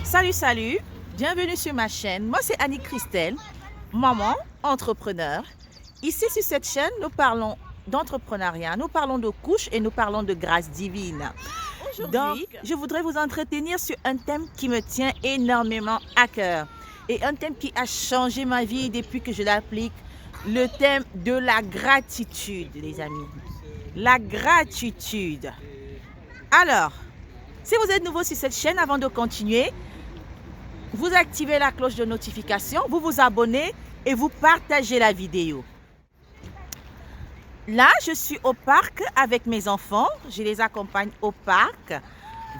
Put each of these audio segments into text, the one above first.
Salut, bienvenue sur ma chaîne. Moi, c'est Annie Christelle, maman, entrepreneur. Ici, sur cette chaîne, nous parlons d'entrepreneuriat, nous parlons de couches et nous parlons de grâce divine. Donc, je voudrais vous entretenir sur un thème qui me tient énormément à cœur et un thème qui a changé ma vie depuis que je l'applique, le thème de la gratitude, les amis. La gratitude. Alors, si vous êtes nouveau sur cette chaîne, avant de continuer, vous activez la cloche de notification, vous vous abonnez et vous partagez la vidéo. Là, je suis au parc avec mes enfants. Je les accompagne au parc.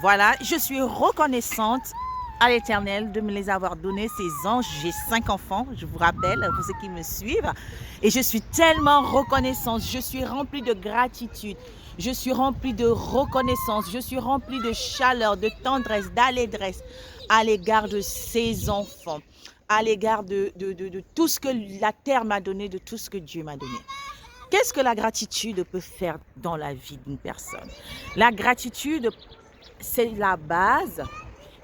Voilà, je suis reconnaissante à l'Éternel de me les avoir donnés, ces anges. J'ai 5 enfants, je vous rappelle, pour ceux qui me suivent. Et je suis tellement reconnaissante. Je suis remplie de gratitude. Je suis remplie de reconnaissance. Je suis remplie de chaleur, de tendresse, d'allégresse à l'égard de ces enfants, à l'égard de tout ce que la terre m'a donné, de tout ce que Dieu m'a donné. Qu'est-ce que la gratitude peut faire dans la vie d'une personne? La gratitude, c'est la base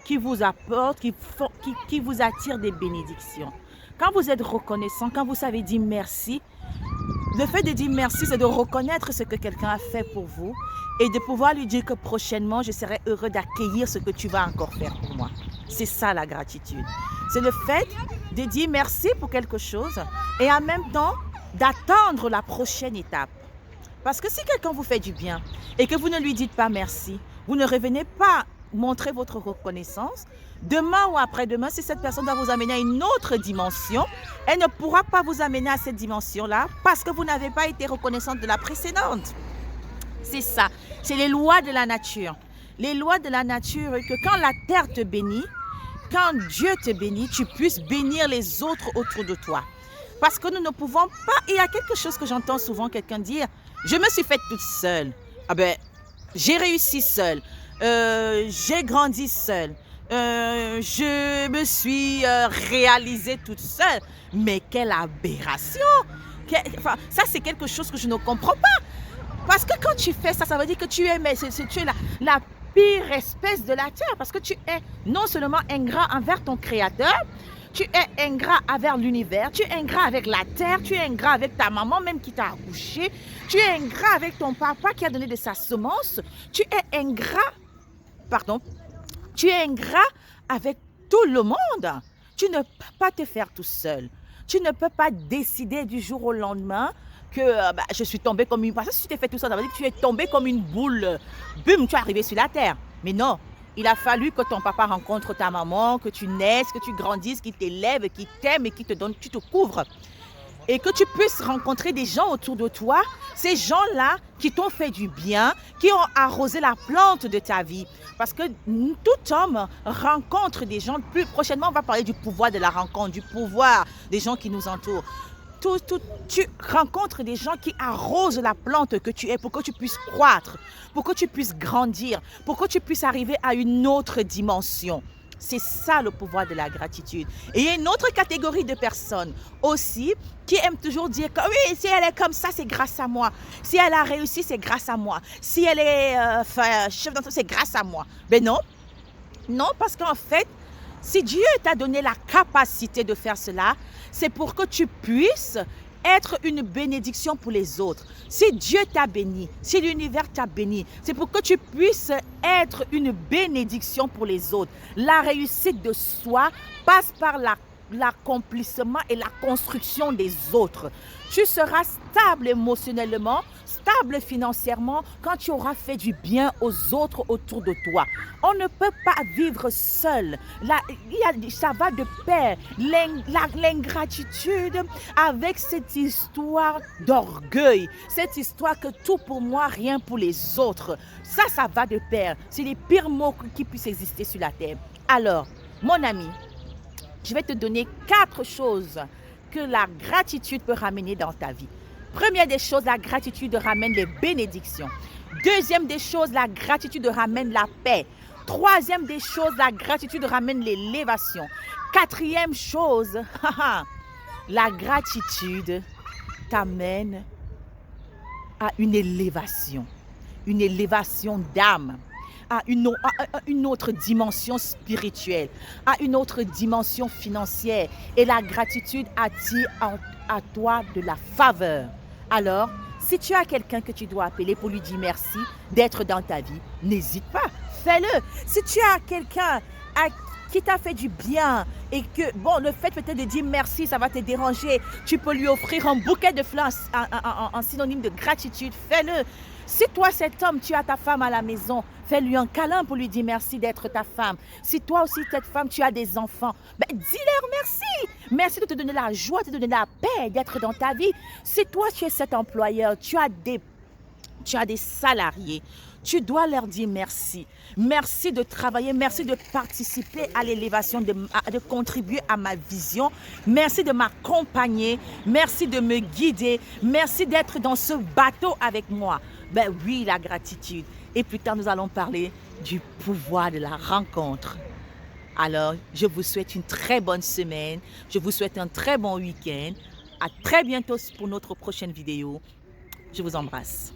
qui vous apporte, qui vous attire des bénédictions. Quand vous êtes reconnaissant, quand vous savez dire merci, le fait de dire merci, c'est de reconnaître ce que quelqu'un a fait pour vous et de pouvoir lui dire que prochainement, je serai heureux d'accueillir ce que tu vas encore faire pour moi. C'est ça la gratitude. C'est le fait de dire merci pour quelque chose et en même temps d'attendre la prochaine étape. Parce que si quelqu'un vous fait du bien et que vous ne lui dites pas merci, vous ne revenez pas montrer votre reconnaissance, demain ou après-demain, si cette personne doit vous amener à une autre dimension, elle ne pourra pas vous amener à cette dimension-là parce que vous n'avez pas été reconnaissante de la précédente. C'est ça, c'est les lois de la nature. Les lois de la nature, que quand la terre te bénit, quand Dieu te bénit, tu puisses bénir les autres autour de toi. Parce que nous ne pouvons pas, il y a quelque chose que j'entends souvent quelqu'un dire, je me suis faite toute seule. Ah ben, j'ai réussi seule. J'ai grandi seule. Je me suis réalisée toute seule. Mais quelle aberration! Enfin, ça, c'est quelque chose que je ne comprends pas. Parce que quand tu fais ça, ça veut dire que tu es la pire espèce de la terre. Parce que tu es non seulement ingrat envers ton créateur, tu es ingrat envers l'univers, tu es ingrat avec la terre, tu es ingrat avec ta maman même qui t'a accouché, tu es ingrat avec ton papa qui a donné de sa semence, tu es ingrat avec tout le monde. Tu ne peux pas te faire tout seul. Tu ne peux pas décider du jour au lendemain que je suis tombée comme une... Parce que si tu t'es fait tout ça, ça veut dire que tu es tombée comme une boule. Boum, tu es arrivé sur la terre. Mais non, il a fallu que ton papa rencontre ta maman, que tu naisses, que tu grandisses, qu'il t'élève, qu'il t'aime et qu'il te donne, tu te couvres. Et que tu puisses rencontrer des gens autour de toi, ces gens-là qui t'ont fait du bien, qui ont arrosé la plante de ta vie. Parce que tout homme rencontre des gens. Plus prochainement, on va parler du pouvoir de la rencontre, du pouvoir des gens qui nous entourent. Tu rencontres des gens qui arrosent la plante que tu es pour que tu puisses croître, pour que tu puisses grandir, pour que tu puisses arriver à une autre dimension. C'est ça le pouvoir de la gratitude. Et il y a une autre catégorie de personnes aussi qui aiment toujours dire que oui, si elle est comme ça, c'est grâce à moi. Si elle a réussi, c'est grâce à moi. Si elle est chef d'entreprise, c'est grâce à moi. Mais non, non, parce qu'en fait, si Dieu t'a donné la capacité de faire cela, c'est pour que tu puisses être une bénédiction pour les autres. Si Dieu t'a béni, si l'univers t'a béni, c'est pour que tu puisses être une bénédiction pour les autres. La réussite de soi passe par l'accomplissement et la construction des autres. Tu seras stable émotionnellement, stable financièrement quand tu auras fait du bien aux autres autour de toi. On ne peut pas vivre seul. Ça va de pair. L'ingratitude avec cette histoire d'orgueil, cette histoire que tout pour moi, rien pour les autres. Ça va de pair. C'est les pires mots qui puissent exister sur la terre. Alors, mon ami, je vais te donner 4 choses que la gratitude peut ramener dans ta vie. Première des choses, la gratitude ramène les bénédictions. Deuxième des choses, la gratitude ramène la paix. Troisième des choses, la gratitude ramène l'élévation. Quatrième chose, la gratitude t'amène à une élévation d'âme. à une autre dimension spirituelle, à une autre dimension financière. Et la gratitude attire à toi de la faveur. Alors, si tu as quelqu'un que tu dois appeler pour lui dire merci d'être dans ta vie, n'hésite pas, fais-le. Si tu as quelqu'un qui t'a fait du bien et que, bon, le fait peut-être de dire merci, ça va te déranger, tu peux lui offrir un bouquet de fleurs en synonyme de gratitude, fais-le. Si toi, cet homme, tu as ta femme à la maison, fais-lui un câlin pour lui dire merci d'être ta femme. Si toi aussi, cette femme, tu as des enfants, ben, dis-leur merci. Merci de te donner la joie, de te donner la paix d'être dans ta vie. Si toi, tu es cet employeur, tu as des salariés, tu dois leur dire merci. Merci de travailler, merci de participer à l'élévation, de contribuer à ma vision. Merci de m'accompagner, merci de me guider, merci d'être dans ce bateau avec moi. Ben oui, la gratitude. Et plus tard, nous allons parler du pouvoir de la rencontre. Alors, je vous souhaite une très bonne semaine. Je vous souhaite un très bon week-end. À très bientôt pour notre prochaine vidéo. Je vous embrasse.